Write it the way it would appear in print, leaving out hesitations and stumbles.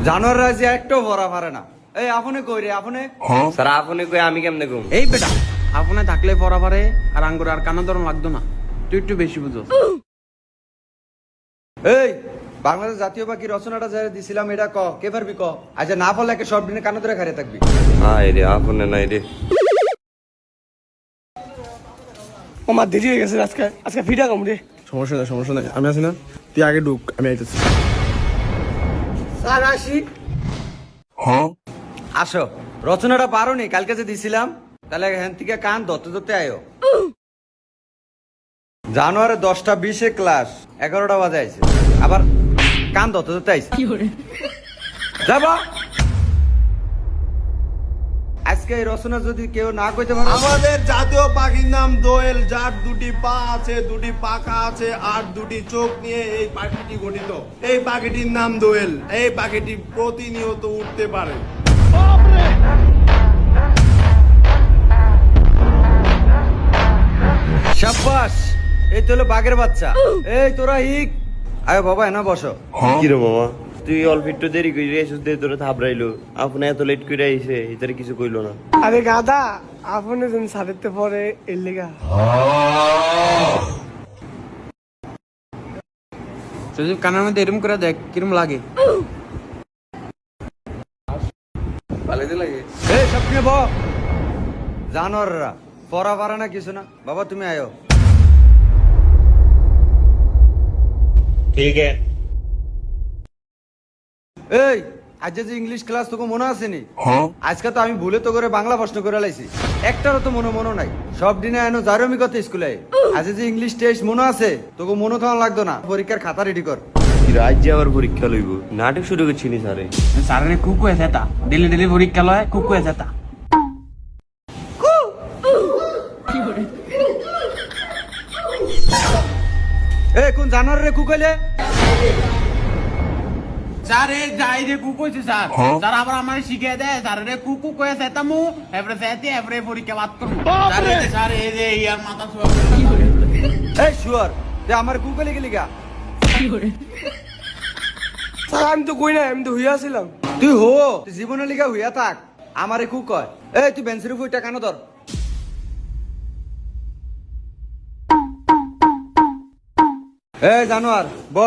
জানোয়াররা যে একটাও ভরা পারে না। এই আপনি কই রে আপনি? স্যার আপনি কই আমি কেমনে কম? এই বেটা আপনি থাকলে পড়া পারে আর আঙ্গুর আর কানা ধরন লাগতো না, তুই একটু বেশি বুঝো। এই বাংলাদেশ জাতীয় পাখি রচনাটা যারা দিছিলাম এটা ক কে পারবি ক? আচ্ছা না পারলে একটা সব দিনে কানে ধরে খাড়িয়ে থাকবি। আয় রে আপনি নাই রে। আমার দেরি হয়ে গেছে, আজকে আজকে ফিটা কম রে। সমস্যা নাই আমি আছি না, তুই আগে ঢুক, আমি আইতেছি। স্যার আসি। আসো, রচনাটা পারোনি কালকে যে দিছিলাম, তাহলে এখান থেকে কান ধরতে ধরতে আয়ো। জানুয়ারি 10:20 ক্লাস 11টা বাজে আইছে, আবার কান ধরতে ধরতে আইছে। যাবা আজকে এই রচনা যদি কেউ না কইতে পারে, আমাদের জাতীয় পাখির নাম দোয়েল, যার দুটি পা আছে, দুটি পাখা আছে আর দুটি চোখ নিয়ে এই পাখিটি গঠিত। এই পাখিটির নাম দোয়েল। এই পাখিটি প্রতিনিয়ত উঠতে পারে। সাব্বাস, এই তো হলো বাঘের বাচ্চা। এই তোরা হিক আয় বাবা, এনা বসো। কি রে মামা, তুই অল্প একটু দেরি করে এসে দিয়ে তোরা থাবড়াইলো, আপনি এত লেট করে আইছে এটারে কিছু কইলো না। আরে গাদা, আপনি যেন সারিতে পরে এর লেগা। যদি কানের মধ্যে এরম করে দেখ কিরম লাগে। এই সব নিয়ে ব জানোয়াররা পড়া পারে না কিছু না। বাবা তুমি আয়ো। ঠিক আছে। এই আজ যে ইংলিশ ক্লাস তোকে মনে আছে নি? আজকে তো আমি ভুলে তো করে বাংলা প্রশ্ন করে লাইছি, একটারও তো মনে নাই। সব দিনে এনো জারমি কথা স্কুলে। আজ যে ইংলিশ টেস্ট মনে আছে তোকে মনে থাকা লাগতো না, পরীক্ষার খাতা রেডি কর। রাত যে আবার পরীক্ষা লইব, নাটক শুরু করছিনি স্যারে। স্যারের কুকু এসে তা ডেলি পরীক্ষা লয়, কুকু এসে তা। এ কোন জানোয়ার রে কুকলে? স্যার এই যাই রে কুকু হইছে স্যার। স্যার আবার আমারে শিখিয়ে দেয় স্যার রে কুকু কয়ে সেতামু এবারে সেতে এবারে পরীক্ষা বাদ করব। স্যার এই যে ইয়ার মাথা ছুয়া। এই শুয়ার তুই আমার কুকলে গেলি গা? স্যার আমি তো কই না, আমি তো হইয়াছিলাম। তুই হো, তুই জীবনের লিগা হইয়া থাক, আমারে কুক কয়। এই তুই বেঞ্চের উপর ওইটা কেন ধর? এই জানোয়ার ব